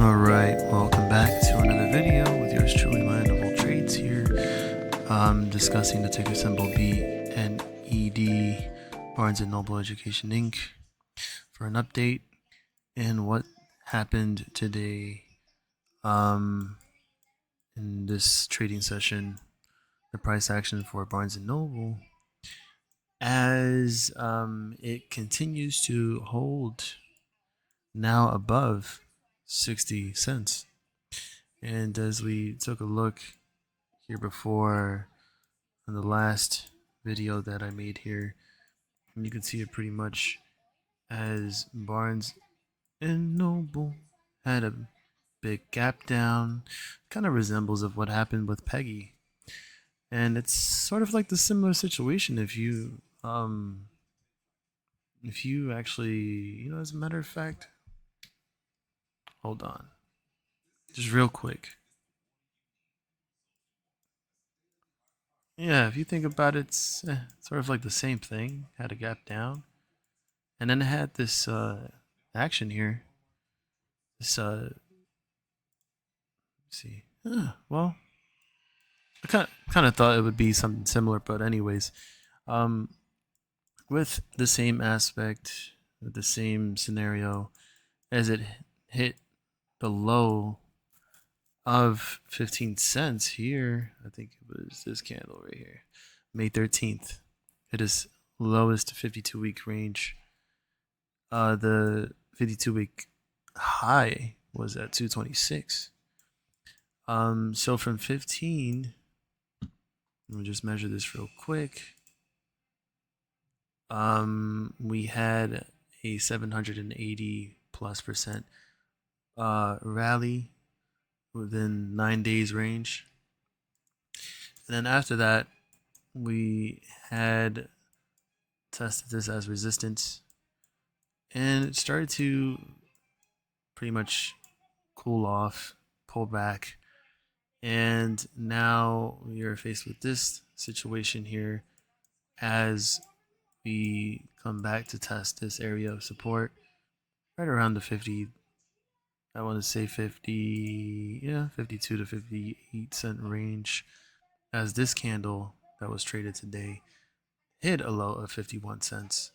Alright, welcome back to another video with yours truly, Land of All Trades here. Discussing the ticker symbol BNED, Barnes & Noble Education Inc. for an update and what happened today in this trading session, the price action for Barnes & Noble as it continues to hold now above 60 cents. And as we took a look here before in the last video that I made here, and you can see it pretty much as Barnes and Noble had a big gap down, kind of resembles of what happened with Peggy. And it's sort of like the similar situation if you actually, as a matter of fact, hold on, just real quick. Yeah, if you think about it, it's sort of like the same thing. Had a gap down, and then it had this action here. This let's see. Well, I kind of thought it would be something similar, but anyways, with the same aspect, with the same scenario, as it hit the low of 15 cents here. I think it was this candle right here, May 13th. It is lowest 52-week range. The 52-week high was at 226. So from 15, let me just measure this real quick. We had a 780+% rally within 9 days range. And then after that, we had tested this as resistance, and it started to pretty much cool off, pull back, and now we are faced with this situation here as we come back to test this area of support right around the 50, I want to say 52 to 58 cent range, as this candle that was traded today hit a low of 51 cents,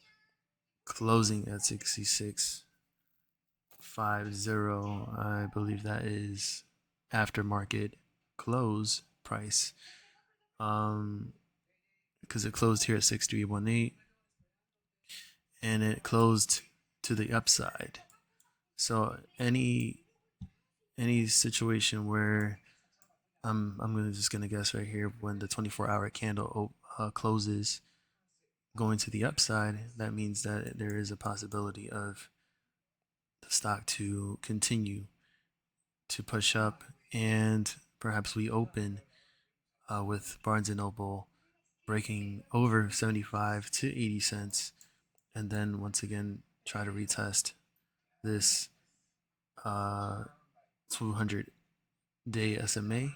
closing at 66.50. I believe that is aftermarket close price, because it closed here at 6318 and it closed to the upside. So any situation where I'm just gonna guess right here, when the 24-hour candle closes going to the upside, that means that there is a possibility of the stock to continue to push up, and perhaps we open with Barnes & Noble breaking over 75 to 80 cents, and then once again try to retest this 200-day SMA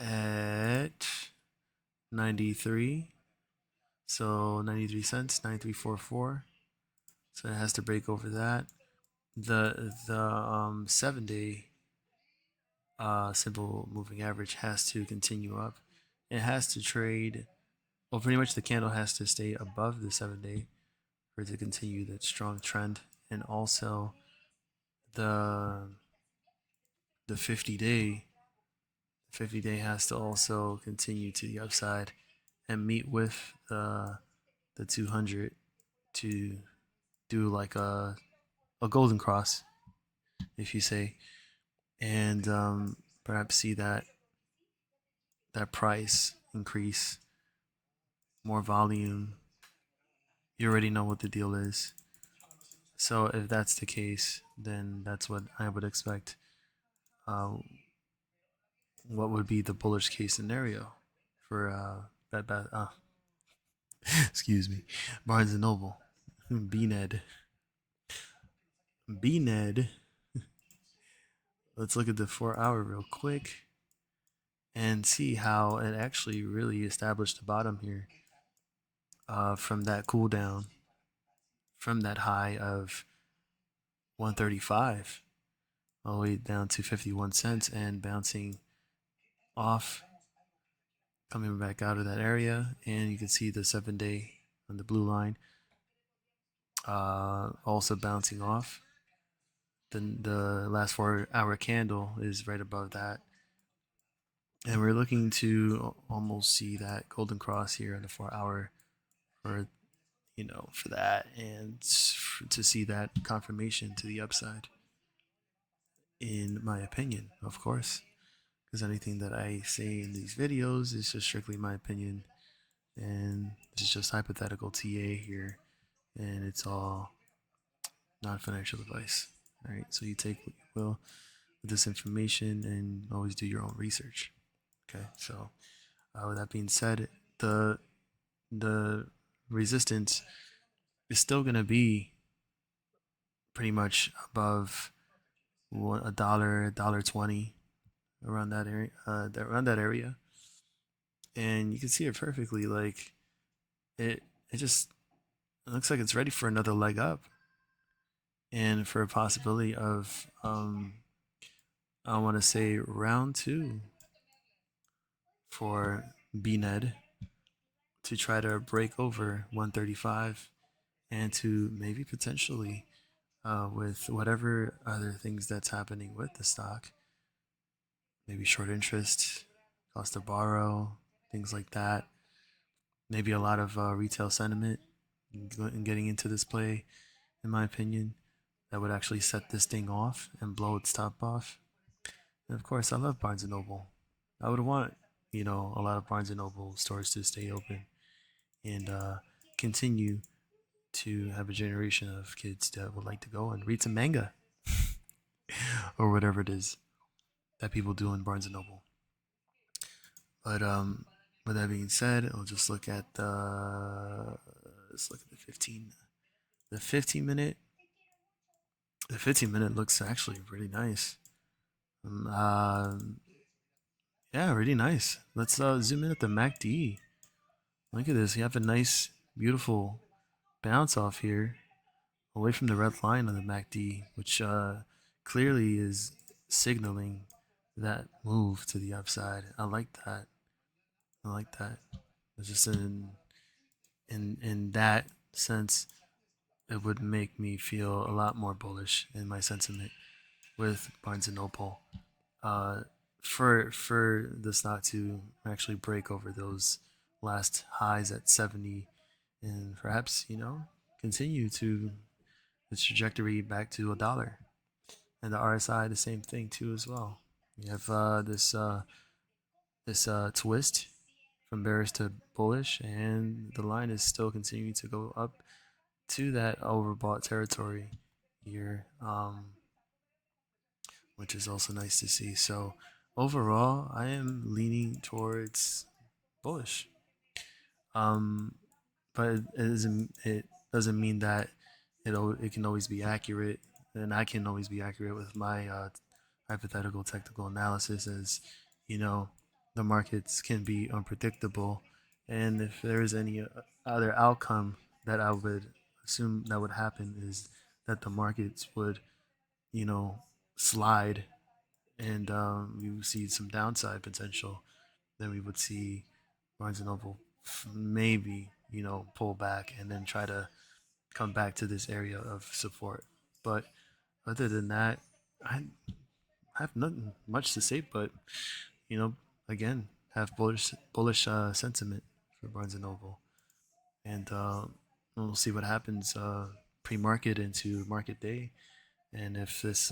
at 93. So 93 cents, 93.44. So it has to break over that. The 7-day simple moving average has to continue up. It has to trade. Well, pretty much the candle has to stay above the 7-day for it to continue that strong trend, and also the 50-day. The 50-day has to also continue to the upside and meet with the 200 to do like a golden cross, if you say, and perhaps see that price increase, more volume. You already know what the deal is. So if that's the case, then that's what I would expect. What would be the bullish case scenario for excuse me, Barnes and Noble, Bned. Let's look at the 4-hour real quick and see how it actually really established the bottom here from that cool down, from that high of 135. all the way down to 51 cents and bouncing off, coming back out of that area. And you can see the 7 day on the blue line also bouncing off. Then the last 4 hour candle is right above that. And we're looking to almost see that golden cross here in the 4 hour for for that, and to see that confirmation to the upside, in my opinion, of course, because anything that I say in these videos is just strictly my opinion, and it's just hypothetical TA here, and it's all non-financial advice. All right, so you take what you will with this information and always do your own research. Okay, so with that being said, the resistance is still going to be pretty much above a dollar, $1.20, around that area, and you can see it perfectly. Like it just it looks like it's ready for another leg up, and for a possibility of I want to say round two for Bned to try to break over 135, and to maybe potentially with whatever other things that's happening with the stock, maybe short interest, cost to borrow, things like that. Maybe a lot of retail sentiment and getting into this play, in my opinion, that would actually set this thing off and blow its top off. And of course, I love Barnes and Noble. I would want a lot of Barnes and Noble stores to stay open and continue to have a generation of kids that would like to go and read some manga or whatever it is that people do in Barnes and Noble. But with that being said, I'll just look at the let's look at the 15 minute. The 15 minute looks actually pretty nice. Um, uh, yeah, really nice. Let's zoom in at the MACD. Look at this. You have a nice, beautiful bounce off here, away from the red line on the MACD, which clearly is signaling that move to the upside. I like that. I like that. It's just in that sense, it would make me feel a lot more bullish in my sentiment with Barnes and Noble. Uh, for the stock to actually break over those last highs at 70, and perhaps continue to the trajectory back to a dollar, and the RSI the same thing too as well. You have this twist from bearish to bullish, and the line is still continuing to go up to that overbought territory here, which is also nice to see. So overall, I am leaning towards bullish. Um, but it doesn't mean that it can always be accurate, and I can always be accurate with my hypothetical technical analysis, as you know the markets can be unpredictable, and if there is any other outcome that I would assume that would happen, is that the markets would you know slide, and we would see some downside potential, then we would see Barnes and Noble maybe pull back and then try to come back to this area of support. But other than that, I have nothing much to say. But you know, again, have bullish sentiment for Barnes and Noble, and we'll see what happens pre-market into market day, and if this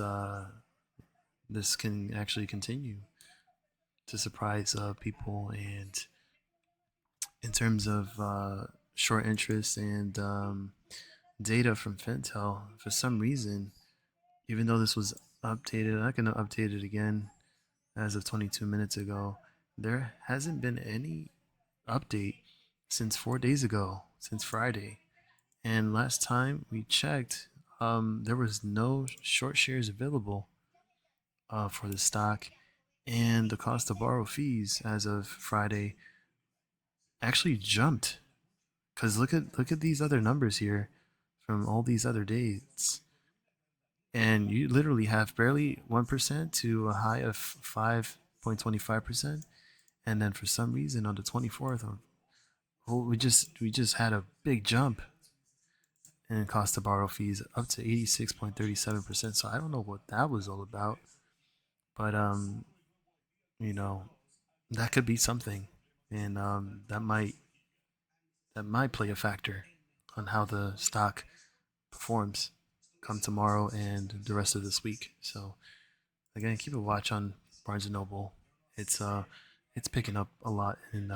can actually continue to surprise people. And in terms of short interest and data from Fintel, for some reason, even though this was updated, I can update it again as of 22 minutes ago, there hasn't been any update since 4 days ago, since Friday. And last time we checked, there was no short shares available for the stock, and the cost to borrow fees as of Friday actually jumped. Cause look at these other numbers here from all these other dates. and you literally have barely 1% to a high of 5.25%. And then for some reason on the 24th, we just had a big jump in cost to borrow fees up to 86.37%. So I don't know what that was all about, but you know, that could be something, and that might play a factor on how the stock performs come tomorrow and the rest of this week. So again, keep a watch on Barnes and Noble. It's picking up a lot in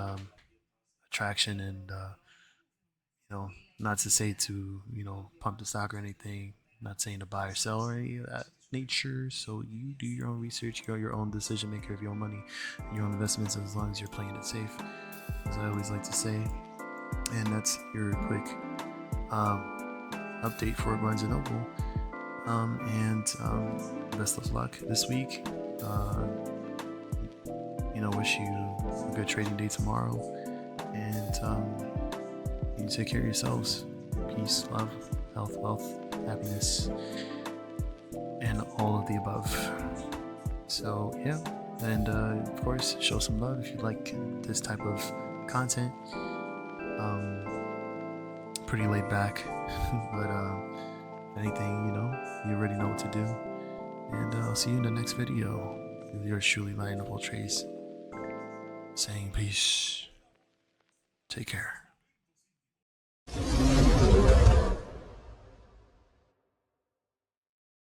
attraction, and not to say to pump the stock or anything. Not saying to buy or sell or any of that nature. So you do your own research. You're your own decision maker of your own money, your own investments, as long as you're playing it safe, as I always like to say. And that's your quick update for Barnes and Noble. And best of luck this week. Wish you a good trading day tomorrow. And you take care of yourselves. Peace, love, health, wealth, happiness, and all of the above. So, yeah. And of course, show some love if you like this type of content. Pretty laid back, but if anything, you already know what to do. And I'll see you in the next video with yours truly, Lion of all trades, saying peace. Take care.